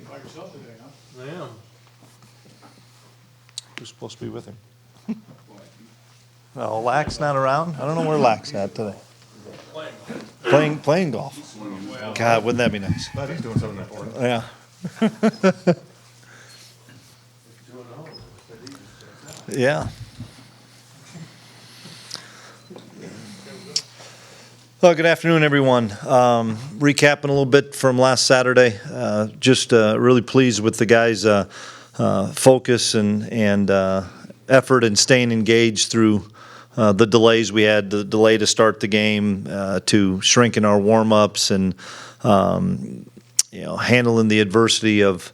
By yourself today, huh? I am. Who's supposed to be with him? No, Lack's not around. I don't know where Lack's at today. Playing golf. God, wouldn't that be nice? Glad he's doing something important. Yeah. Yeah. Well, good afternoon, everyone. Recapping a little bit from last Saturday. Just really pleased with the guys' focus and effort and staying engaged through the delays we had, the delay to start the game, to shrinking our warm-ups and handling the adversity of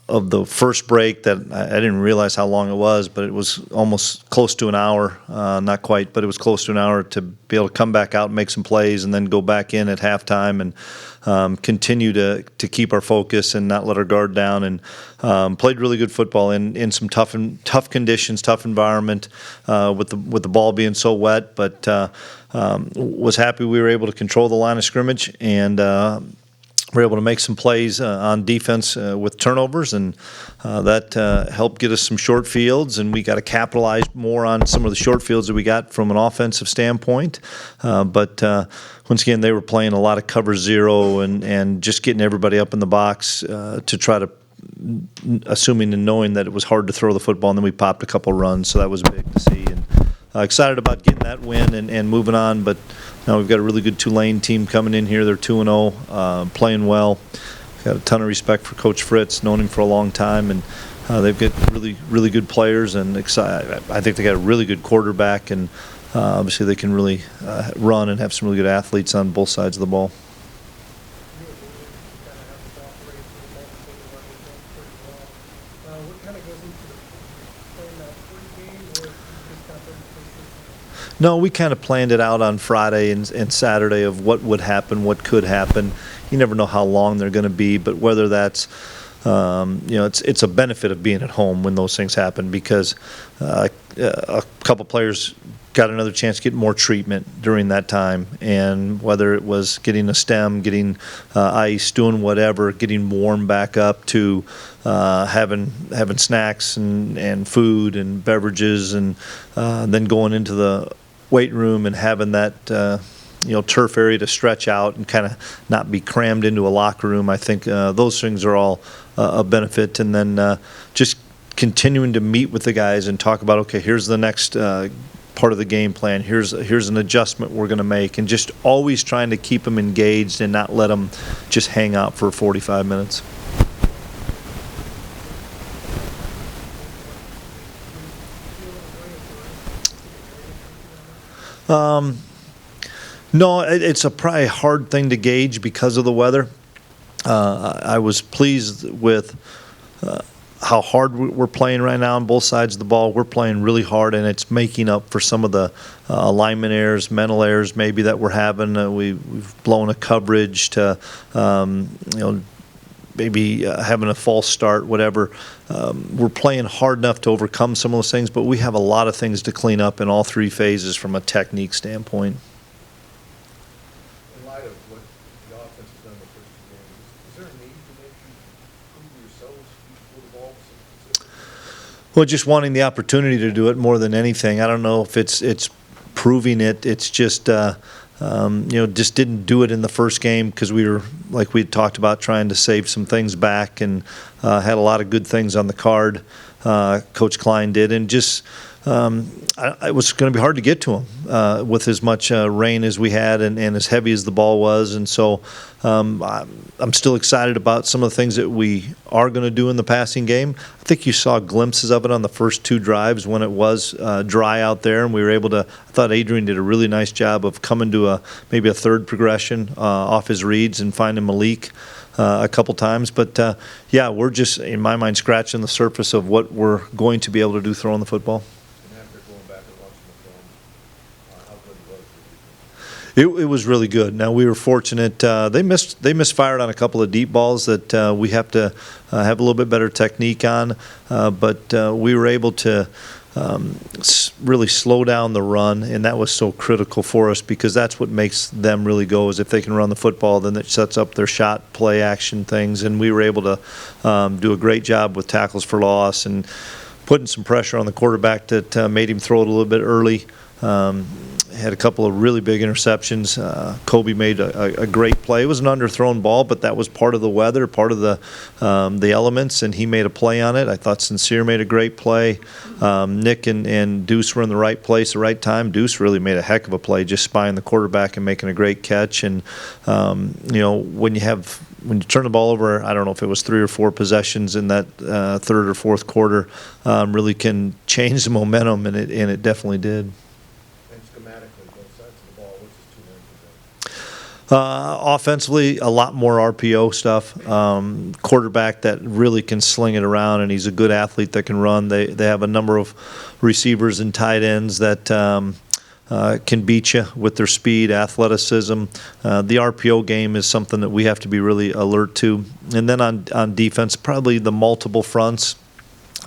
the first break that I didn't realize how long it was, but it was almost close to an hour, not quite, but it was close to an hour to be able to come back out and make some plays and then go back in at halftime and continue to keep our focus and not let our guard down, and played really good football in some tough conditions, tough environment, with the ball being so wet, but was happy we were able to control the line of scrimmage and we're able to make some plays on defense with turnovers, and that helped get us some short fields, and we got to capitalize more on some of the short fields that we got from an offensive standpoint. But once again, they were playing a lot of cover zero and just getting everybody up in the box to try to, assuming and knowing that it was hard to throw the football, and then we popped a couple runs, so that was big to see. And excited about getting that win and moving on, but now we've got a really good Tulane team coming in here. They're 2-0, playing well. Got a ton of respect for Coach Fritz, known him for a long time, and they've got really good players, and I think they got a really good quarterback, and obviously they can really run and have some really good athletes on both sides of the ball. No, we kind of planned it out on Friday and Saturday of what would happen, what could happen. You never know how long they're going to be, but whether that's, it's a benefit of being at home when those things happen, because a couple players got another chance to get more treatment during that time, and whether it was getting a stem, getting ice, doing whatever, getting warm back up to having snacks and food and beverages, and then going into the weight room and having that turf area to stretch out and kind of not be crammed into a locker room. I think those things are all a benefit, and then just continuing to meet with the guys and talk about, okay, here's the next part of the game plan, here's an adjustment we're going to make, and just always trying to keep them engaged and not let them just hang out for 45 minutes. No, it's probably a hard thing to gauge because of the weather. I was pleased with how hard we're playing right now on both sides of the ball. We're playing really hard, and it's making up for some of the alignment errors, mental errors maybe that we're having. We've blown a coverage to, maybe having a false start, whatever. We're playing hard enough to overcome some of those things, but we have a lot of things to clean up in all three phases from a technique standpoint. In light of what the offense has done in the first two games, is there a need to maybe prove yourselves before the ball specifically? Well, just wanting the opportunity to do it more than anything. I don't know if it's proving it. It's just just didn't do it in the first game because we were, like we had talked about, trying to save some things back, and had a lot of good things on the card. Coach Klein did, and just it was going to be hard to get to him with as much rain as we had and as heavy as the ball was. And so I'm still excited about some of the things that we are going to do in the passing game. I think you saw glimpses of it on the first two drives when it was dry out there, and we were able to. I thought Adrian did a really nice job of coming to maybe a third progression off his reads and finding Malik a couple times. But we're just, in my mind, scratching the surface of what we're going to be able to do throwing the football. It was really good. Now, we were fortunate. They misfired on a couple of deep balls that we have to have a little bit better technique on. But we were able to really slow down the run, and that was so critical for us because that's what makes them really go. Is if they can run the football, then it sets up their shot, play action things, and we were able to do a great job with tackles for loss and putting some pressure on the quarterback that made him throw it a little bit early. Had a couple of really big interceptions. Kobe made a great play. It was an underthrown ball, but that was part of the weather, part of the elements, and he made a play on it. I thought Sincere made a great play. Nick and Deuce were in the right place at the right time. Deuce really made a heck of a play, just spying the quarterback and making a great catch. And when you turn the ball over, I don't know if it was 3 or 4 possessions in that third or fourth quarter, really can change the momentum, and it definitely did. Offensively, a lot more RPO stuff. Quarterback that really can sling it around, and he's a good athlete that can run. They have a number of receivers and tight ends that can beat you with their speed, athleticism. The RPO game is something that we have to be really alert to. And then on defense, probably the multiple fronts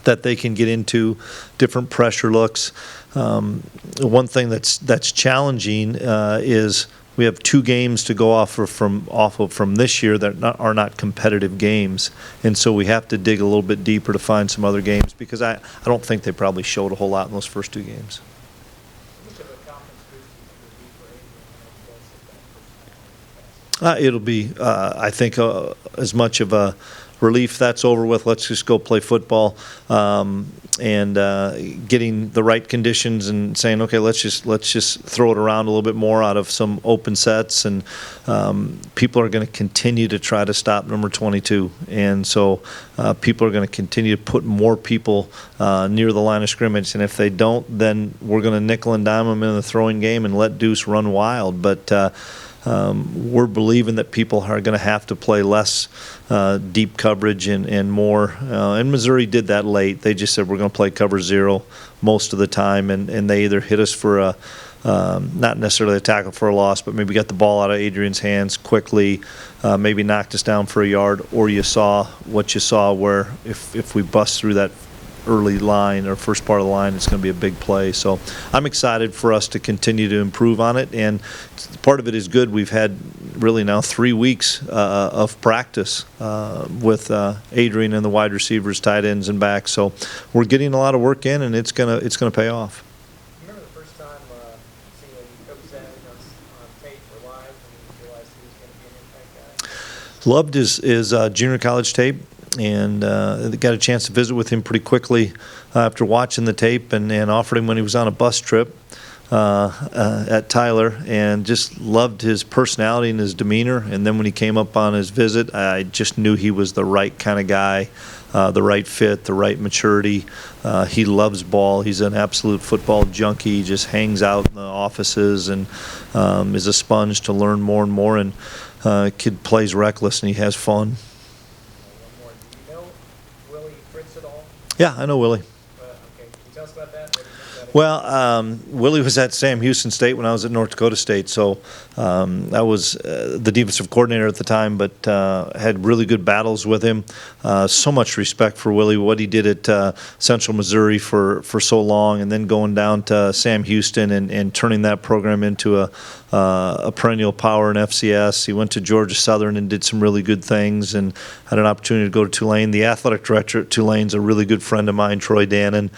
that they can get into, different pressure looks. One thing that's challenging is we have 2 games to go off of from this year that are not competitive games, and so we have to dig a little bit deeper to find some other games because I don't think they probably showed a whole lot in those first 2 games. It'll be, I think, as much of a relief that's over with. Let's just go play football, and getting the right conditions and saying, okay, let's just throw it around a little bit more out of some open sets, and people are going to continue to try to stop number 22, and so people are going to continue to put more people near the line of scrimmage, and if they don't, then we're going to nickel and dime them in the throwing game and let Deuce run wild, but we're believing that people are going to have to play less deep coverage and more. And Missouri did that late. They just said we're going to play cover 0 most of the time, and they either hit us for a not necessarily a tackle for a loss, but maybe got the ball out of Adrian's hands quickly, maybe knocked us down for a yard, or you saw what you saw where if we bust through that early line or first part of the line, it's going to be a big play. So I'm excited for us to continue to improve on it, and part of it is good. We've had really now 3 weeks of practice with Adrian and the wide receivers, tight ends, and backs. So we're getting a lot of work in, and it's gonna pay off. Remember the first time seeing Kobe Savage on tape or live when you realized he was going to be an impact guy? Loved his junior college tape, and got a chance to visit with him pretty quickly after watching the tape, and offered him when he was on a bus trip at Tyler, and just loved his personality and his demeanor. And then when he came up on his visit, I just knew he was the right kind of guy, the right fit, the right maturity. He loves ball. He's an absolute football junkie. He just hangs out in the offices and is a sponge to learn more and more. And kid plays reckless, and he has fun. Yeah, I know Willie. Okay, can you tell us about that? Well, Willie was at Sam Houston State when I was at North Dakota State, so I was the defensive coordinator at the time, but had really good battles with him. So much respect for Willie, what he did at Central Missouri for so long, and then going down to Sam Houston and turning that program into a perennial power in FCS. He went to Georgia Southern and did some really good things, and had an opportunity to go to Tulane. The athletic director at Tulane's a really good friend of mine, Troy Dannon.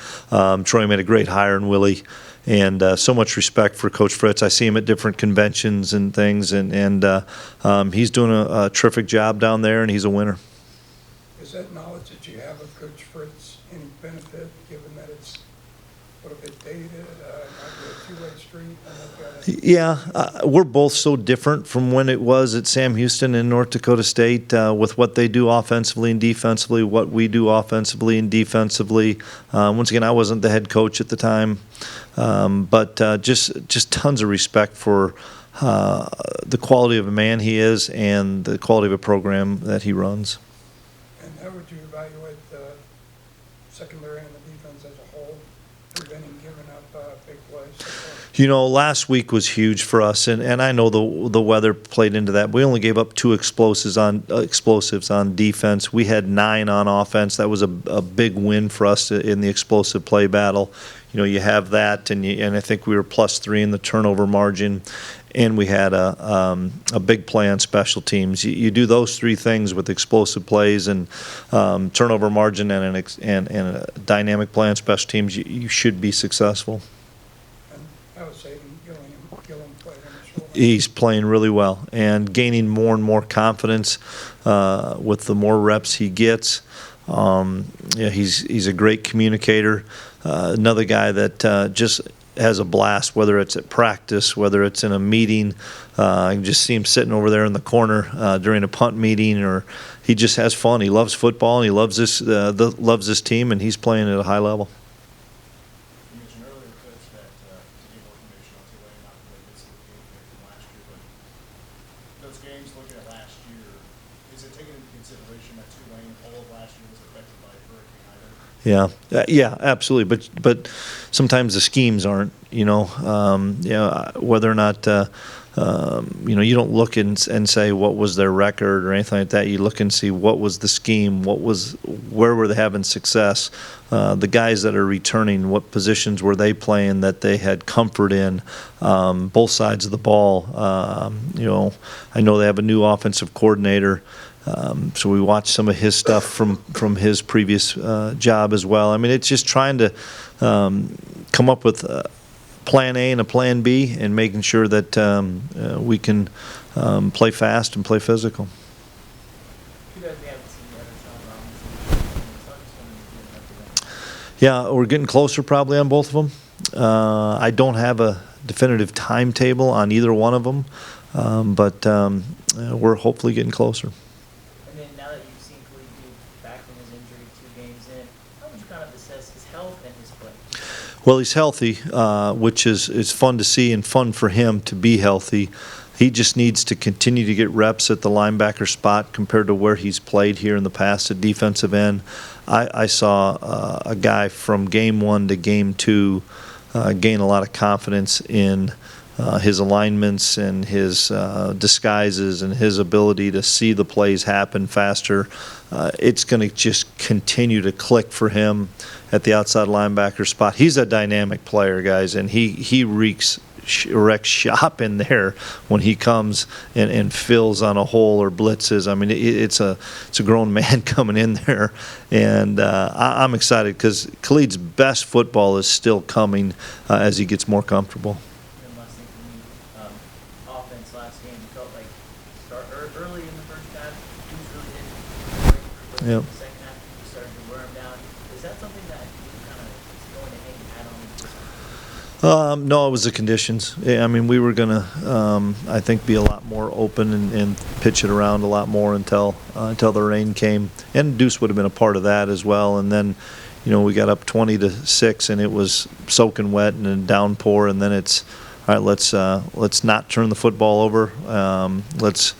Troy made a great hire in Willie, and so much respect for Coach Fritz. I see him at different conventions and things, and he's doing a terrific job down there, and he's a winner. Is that knowledge that you have of Coach Fritz any benefit, given that it's a little bit dated, might be a two-way street? Yeah, we're both so different from when it was at Sam Houston and North Dakota State with what they do offensively and defensively, what we do offensively and defensively. Once again, I wasn't the head coach at the time, but just tons of respect for the quality of a man he is and the quality of a program that he runs. And how would you evaluate the secondary and the defense as a whole, preventing giving up big plays? You know, last week was huge for us, and I know the weather played into that. We only gave up 2 explosives on defense. We had 9 on offense. That was a big win for us in the explosive play battle. You know, you have that, and I think we were +3 in the turnover margin, and we had a big play on special teams. You do those 3 things with explosive plays and turnover margin and a dynamic play on special teams, you should be successful. I was saying, Gilliam played in the shoulder. He's playing really well and gaining more and more confidence with the more reps he gets. Yeah, he's a great communicator. Another guy that just has a blast, whether it's at practice, whether it's in a meeting. I can just see him sitting over there in the corner during a punt meeting, or he just has fun. He loves football, and he loves this team, and he's playing at a high level. You mentioned earlier, Coach, that to get more information on Tulane, not that they missed the game here from last year, but those games, looking at last year, is it taken into consideration that Tulane all of last year was affected by Hurricane Ida? Yeah, absolutely. But sometimes the schemes aren't. You know, whether or not you don't look and say what was their record or anything like that. You look and see what was the scheme, where were they having success. The guys that are returning, what positions were they playing that they had comfort in, both sides of the ball. I know they have a new offensive coordinator. So we watched some of his stuff from his previous job as well. I mean, it's just trying to come up with a plan A and a plan B and making sure that we can play fast and play physical. You guys haven't seen the other Sean Robinson, so I just wanted to get an update. Yeah, we're getting closer probably on both of them. I don't have a definitive timetable on either one of them, but we're hopefully getting closer. And then now that you've seen Khalid do back from his injury 2 games in, how would you kind of assess his health and his play? Well, he's healthy, which is fun to see and fun for him to be healthy. He just needs to continue to get reps at the linebacker spot compared to where he's played here in the past at defensive end. I saw a guy from game 1 to game 2 gain a lot of confidence in his alignments and his disguises and his ability to see the plays happen faster. It's going to just continue to click for him at the outside linebacker spot. He's a dynamic player, guys, and he wrecks shop in there when he comes and fills on a hole or blitzes. I mean, it's a grown man coming in there, and I'm excited because Khalid's best football is still coming as he gets more comfortable. And last thing for me, offense last game, you felt like start early in the first half, he was really hitting great. Yep. In the second half, you started to wear him down. Is that something that you kind of is going to hang your hat on this season? No, it was the conditions. I mean, we were going to, I think, be a lot more open and pitch it around a lot more until the rain came. And Deuce would have been a part of that as well. And then, we got up 20-6, and it was soaking wet and a downpour. And then it's, all right, let's not turn the football over. Let's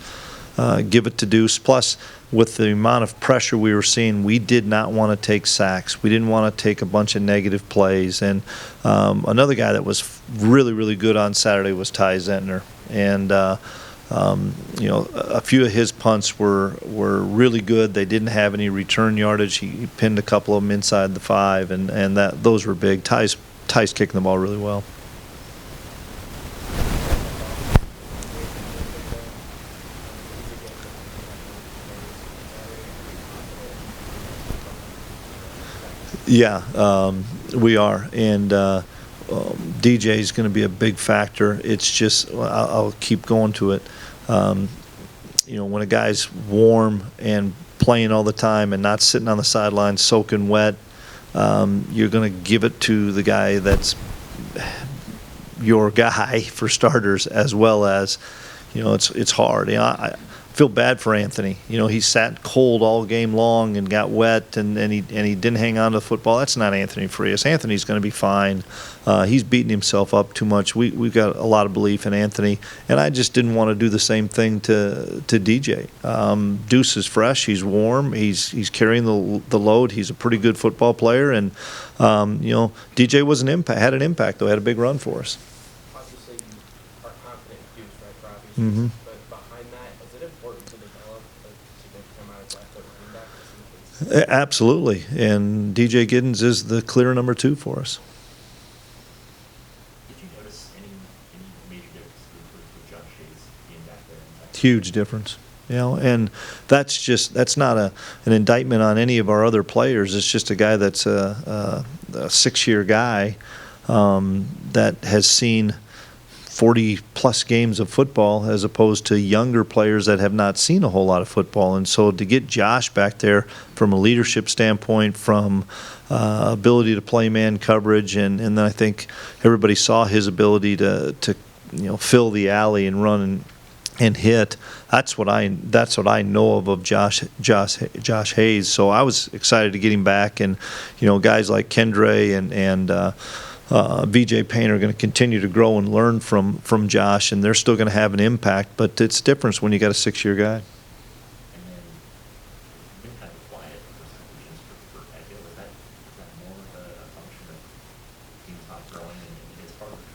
give it to Deuce. Plus, with the amount of pressure we were seeing, we did not want to take sacks. We didn't want to take a bunch of negative plays. And another guy that was really, really good on Saturday was Ty Zentner. And, a few of his punts were really good. They didn't have any return yardage. He pinned a couple of them inside the 5, and those were big. Ty's kicking the ball really well. Yeah, we are, and DJ is going to be a big factor. It's just I'll keep going to it. When a guy's warm and playing all the time and not sitting on the sidelines soaking wet, you're going to give it to the guy that's your guy for starters, as well as it's hard. I feel bad for Anthony. He sat cold all game long and got wet, and he didn't hang on to the football. That's not Anthony Frias. Anthony's going to be fine. He's beating himself up too much. We've got a lot of belief in Anthony, and I just didn't want to do the same thing to DJ. Deuce is fresh. He's warm. He's carrying the load. He's a pretty good football player, and DJ had an impact though. Had a big run for us. Mhm. But behind that, is it important to develop a significant amount of depth at running back to see if it's Absolutely, and DJ Giddens is the clear number 2 for us. Did you notice any major difference with Josh Hayes being back there? Huge difference. You know, and that's not an indictment on any of our other players. It's just a guy that's a 6-year guy that has seen 40-plus games of football as opposed to younger players that have not seen a whole lot of football. And so to get Josh back there from a leadership standpoint, from ability to play man coverage, and then I think everybody saw his ability to fill the alley and run and hit. That's what I know of Josh Hayes. So I was excited to get him back, and guys like Kendre and VJ Payne are going to continue to grow and learn from Josh, and they're still going to have an impact. But it's different when you got a 6-year guy. And then it's been kind of quiet receptions for Echo. Is that more of a function of teams not growing in his part of the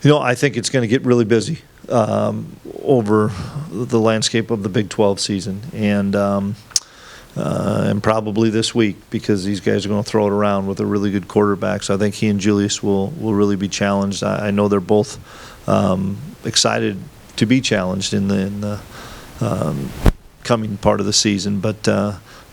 field? Or? I think it's going to get really busy over the landscape of the Big 12 season, and probably this week, because these guys are going to throw it around with a really good quarterback. So I think he and Julius will really be challenged. I know they're both excited to be challenged in the coming part of the season, but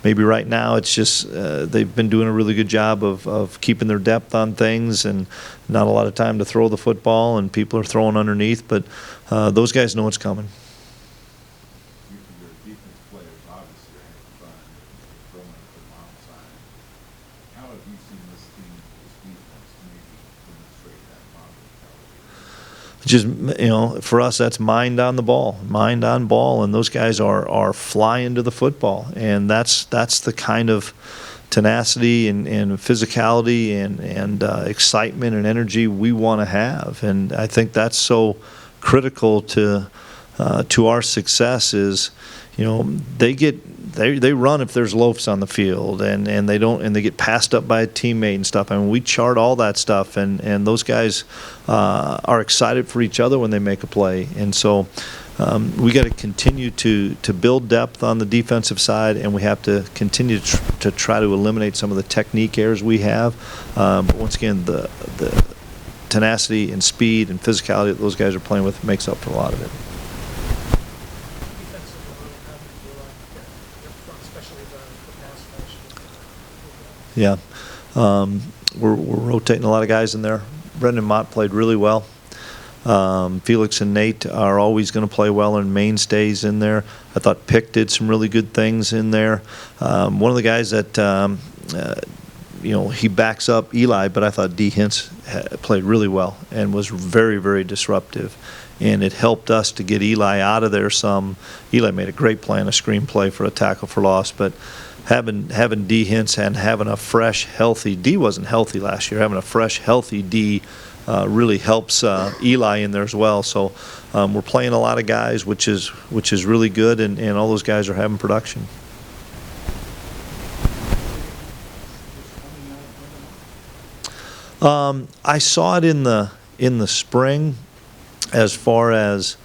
maybe right now it's just they've been doing a really good job of keeping their depth on things, and not a lot of time to throw the football, and people are throwing underneath, but those guys know what's coming. Your defense players obviously are having fun throwing at the mom side. How have you seen this team, this defense, maybe demonstrate that model mentality? Just, for us, that's mind on ball, and those guys are flying to the football, and that's the kind of tenacity and physicality and excitement and energy we want to have, and I think that's so critical to our success. Is they run if there's loafs on the field, and they get passed up by a teammate and stuff. I mean, we chart all that stuff, and those guys are excited for each other when they make a play, and so we got to continue to build depth on the defensive side, and we have to continue to try to eliminate some of the technique errors we have. But once again, the tenacity and speed and physicality that those guys are playing with makes up for a lot of it. Yeah, we're rotating a lot of guys in there. Brendan Mott played really well. Felix and Nate are always going to play well, and mainstays in there. I thought Pick did some really good things in there. One of the guys that he backs up Eli, but I thought D. Hintz played really well and was very, very disruptive. And it helped us to get Eli out of there some. Eli made a great play on a screen play for a tackle for loss, but having D. Hintz and having a fresh, healthy D wasn't healthy last year. Having a fresh, healthy D really helps Eli in there as well. So we're playing a lot of guys, which is really good, and all those guys are having production. I saw it in the spring, as far as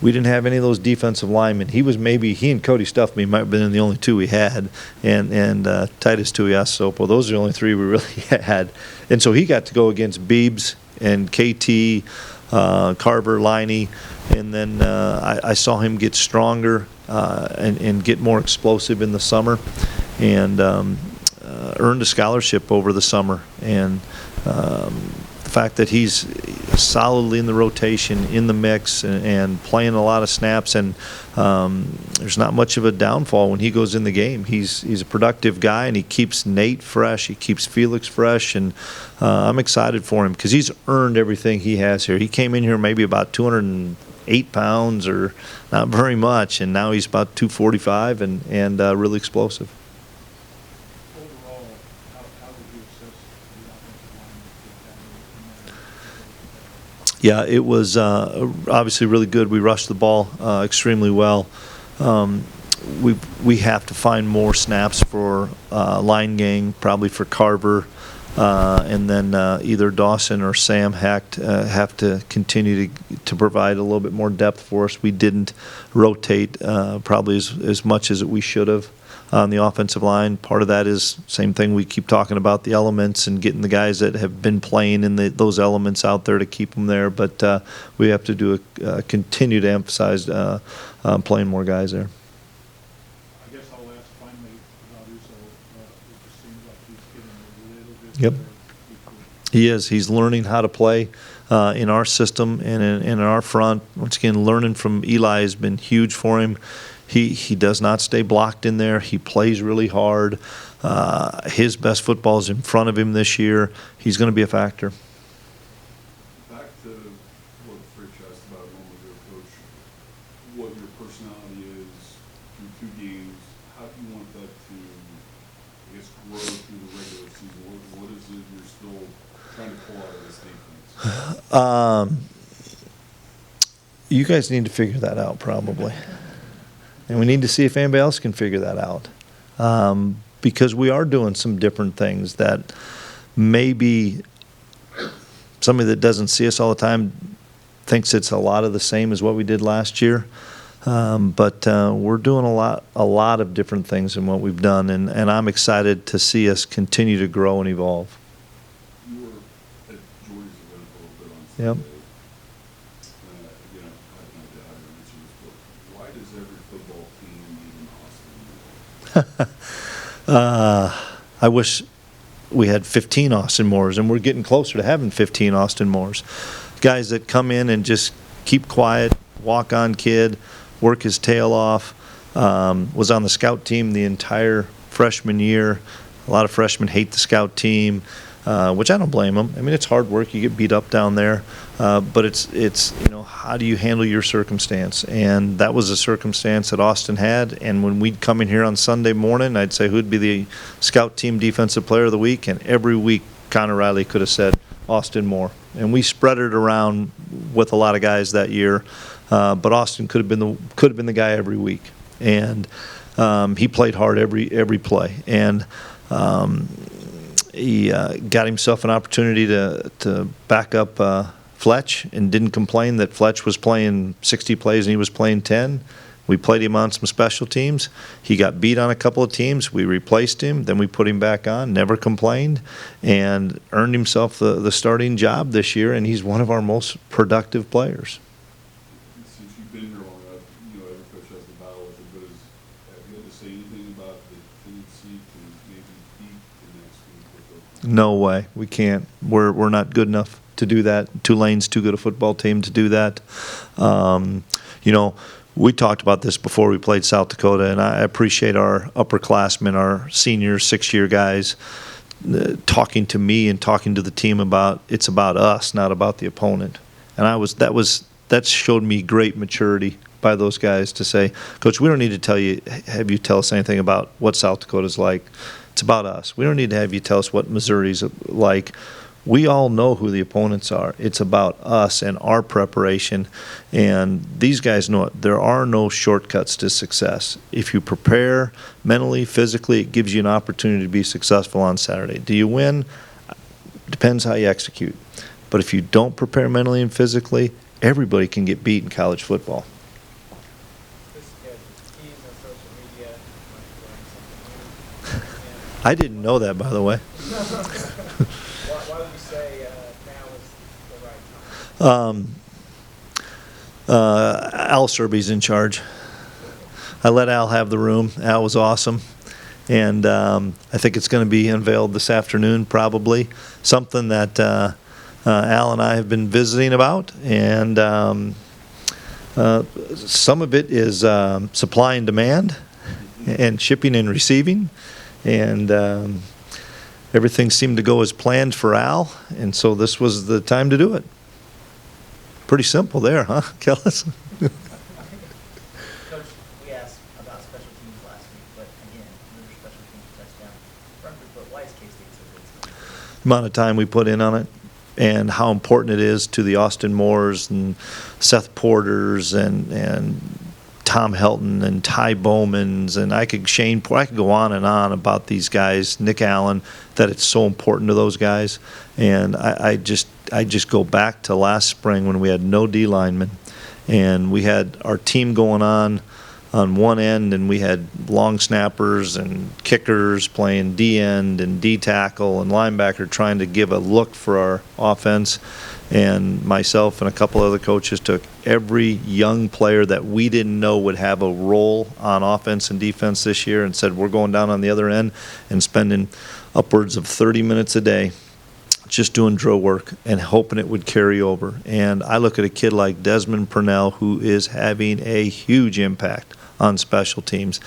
we didn't have any of those defensive linemen. He and Cody Stuffme might have been the only two we had, and Titus Tuiasopo. Those are the only three we really had. And so he got to go against Beebs and KT, Carver, Liney, and then I saw him get stronger and get more explosive in the summer, and earned a scholarship over the summer. And the fact that he's solidly in the rotation, in the mix, and playing a lot of snaps, and there's not much of a downfall when he goes in the game. He's a productive guy, and he keeps Nate fresh. He keeps Felix fresh, and I'm excited for him because he's earned everything he has here. He came in here maybe about 208 pounds, or not very much, and now he's about 245 and really explosive. Overall, how would you assess the offensive line? Yeah, it was obviously really good. We rushed the ball extremely well. We have to find more snaps for line gang, probably for Carver, And then either Dawson or Sam Hacked have to continue to provide a little bit more depth for us. We didn't rotate probably as much as we should have on the offensive line. Part of that is same thing we keep talking about, the elements and getting the guys that have been playing in those elements out there to keep them there. But we have to continue to emphasize playing more guys there. I guess I'll ask finally about Uso. It just seems like he's getting a little bit Yep. better each week. He is. He's learning how to play in our system and in our front. Once again, learning from Eli has been huge for him. He does not stay blocked in there. He plays really hard. His best football is in front of him this year. He's going to be a factor. Back to what Fritz asked about a moment ago, Coach, what your personality is through 2 games, how do you want that to, I guess, grow through the regular season? What is it you're still trying to pull out of this defense? You guys need to figure that out probably. And we need to see if anybody else can figure that out. Because we are doing some different things that maybe somebody that doesn't see us all the time thinks it's a lot of the same as what we did last year. But we're doing a lot of different things than what we've done, and I'm excited to see us continue to grow and evolve. You were at George's event a little bit on Yep. Sunday. Again, I have no idea how to answer this, but why does every football team need an Austin? I wish we had 15 Austin Moores, and we're getting closer to having 15 Austin Moores. Guys that come in and just keep quiet, walk-on kid, work his tail off, was on the scout team the entire freshman year. A lot of freshmen hate the scout team, which I don't blame them. I mean, it's hard work. You get beat up down there. But it's how do you handle your circumstance? And that was a circumstance that Austin had. And when we'd come in here on Sunday morning, I'd say who'd be the scout team defensive player of the week. And every week, Connor Riley could have said Austin Moore. And we spread it around with a lot of guys that year. But Austin could have been the guy every week. And he played hard every play. And he got himself an opportunity to back up Fletch and didn't complain that Fletch was playing 60 plays and he was playing 10. We played him on some special teams. He got beat on a couple of teams. We replaced him. Then we put him back on, never complained, and earned himself the starting job this year, and he's one of our most productive players. Since you've been here long enough, every coach has the battle with it, but have you had to say anything about the tendency to maybe beat the next week with No way. We can't. We're not good enough to do that. Tulane's too good a football team to do that. We talked about this before we played South Dakota, and I appreciate our upperclassmen, our senior 6-year guys, talking to me and talking to the team about it's about us, not about the opponent. And that showed me great maturity by those guys to say, Coach, we don't need to have you tell us anything about what South Dakota's like. It's about us. We don't need to have you tell us what Missouri's like. We all know who the opponents are. It's about us and our preparation. And these guys know it. There are no shortcuts to success. If you prepare mentally, physically, it gives you an opportunity to be successful on Saturday. Do you win? Depends how you execute. But if you don't prepare mentally and physically, everybody can get beat in college football. This guy's keys on social media. Might learn something new. I didn't know that, by the way. Why would you say now is the right time? Al Serby's in charge. I let Al have the room. Al was awesome. And I think it's going to be unveiled this afternoon, probably. Something that Al and I have been visiting about. And some of it is supply and demand and shipping and receiving. And everything seemed to go as planned for Al. And so this was the time to do it. Pretty simple there, huh, Kellis? Coach, we asked about special teams last week, but again, another special teams touchdown. But why is K-State so good? Amount of time we put in on it and how important it is to the Austin Moores and Seth Porters and Tom Helton and Ty Bowmans, and I could go on and on about these guys, Nick Allen, that it's so important to those guys. And I just go back to last spring when we had no D linemen, and we had our team going on one end, and we had long snappers and kickers playing D end and D tackle and linebacker trying to give a look for our offense. And myself and a couple other coaches took every young player that we didn't know would have a role on offense and defense this year and said, we're going down on the other end and spending upwards of 30 minutes a day just doing drill work and hoping it would carry over. And I look at a kid like Desmond Purnell, who is having a huge impact on special teams.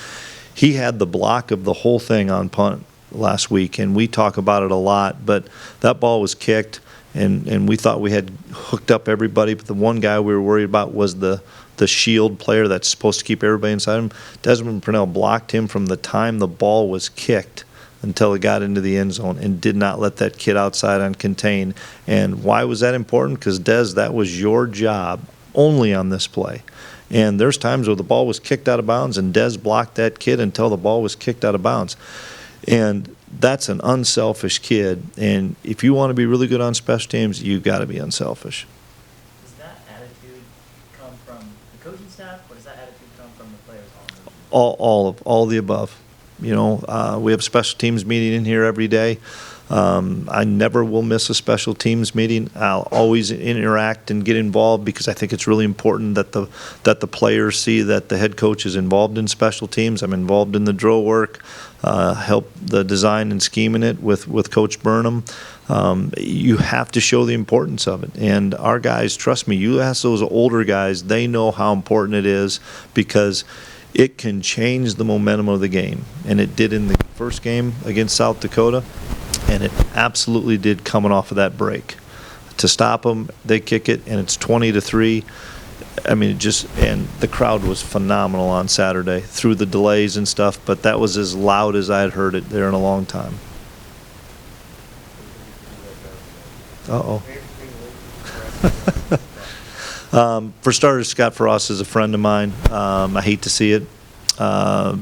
He had the block of the whole thing on punt last week, and we talk about it a lot, but that ball was kicked, and we thought we had hooked up everybody, but the one guy we were worried about was the shield player that's supposed to keep everybody inside him. Desmond Purnell blocked him from the time the ball was kicked until it got into the end zone and did not let that kid outside uncontained. And why was that important? Because, Des, that was your job only on this play. And there's times where the ball was kicked out of bounds and Des blocked that kid until the ball was kicked out of bounds. And that's an unselfish kid. And if you want to be really good on special teams, you got to be unselfish. Does that attitude come from the coaching staff, or does that attitude come from the players on the All the above. You know, we have a special teams meeting in here every day. I never will miss a special teams meeting. I'll always interact and get involved because I think it's really important that the players see that the head coach is involved in special teams. I'm involved in the drill work, help the design and scheming it with Coach Burnham. You have to show the importance of it. And our guys, trust me, you ask those older guys, they know how important it is because it can change the momentum of the game. And it did in the first game against South Dakota. And it absolutely did coming off of that break. To stop them, they kick it, and it's 20-3. I mean, and the crowd was phenomenal on Saturday through the delays and stuff, but that was as loud as I had heard it there in a long time. Uh-oh. For starters, Scott Frost is a friend of mine. I hate to see it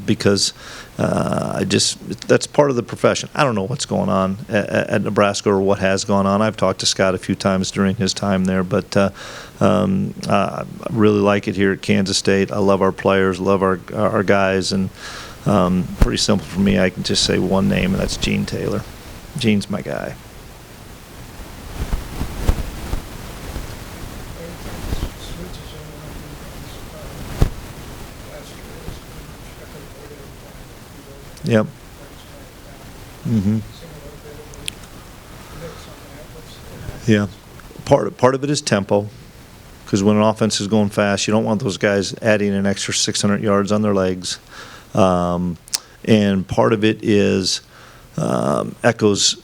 because that's part of the profession. I don't know what's going on at Nebraska or what has gone on. I've talked to Scott a few times during his time there, but I really like it here at Kansas State. I love our players, love our guys, and pretty simple for me. I can just say one name, and that's Gene Taylor. Gene's my guy. Yep. Mm-hmm. Yeah. Part of it is tempo, because when an offense is going fast, you don't want those guys adding an extra 600 yards on their legs. And part of it is Echo's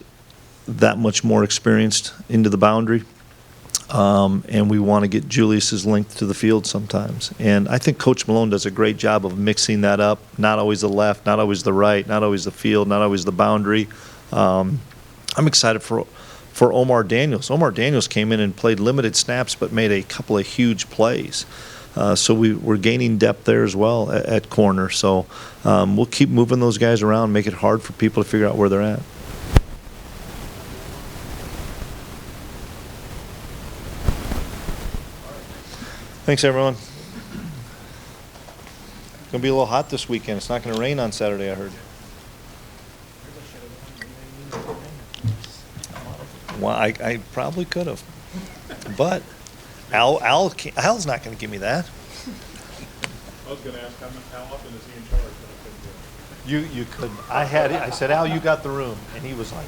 that much more experienced into the boundary. And we want to get Julius's length to the field sometimes. And I think Coach Malone does a great job of mixing that up. Not always the left, not always the right, not always the field, not always the boundary. I'm excited for Omar Daniels. Omar Daniels came in and played limited snaps but made a couple of huge plays. So we're gaining depth there as well at corner. So we'll keep moving those guys around, make it hard for people to figure out where they're at. Thanks, everyone. It's going to be a little hot this weekend. It's not going to rain on Saturday, I heard. Well, I probably could have. But Al's not going to give me that. I was going to ask how often is he in charge, but I couldn't do it. You could. I said, Al, you got the room. And he was like,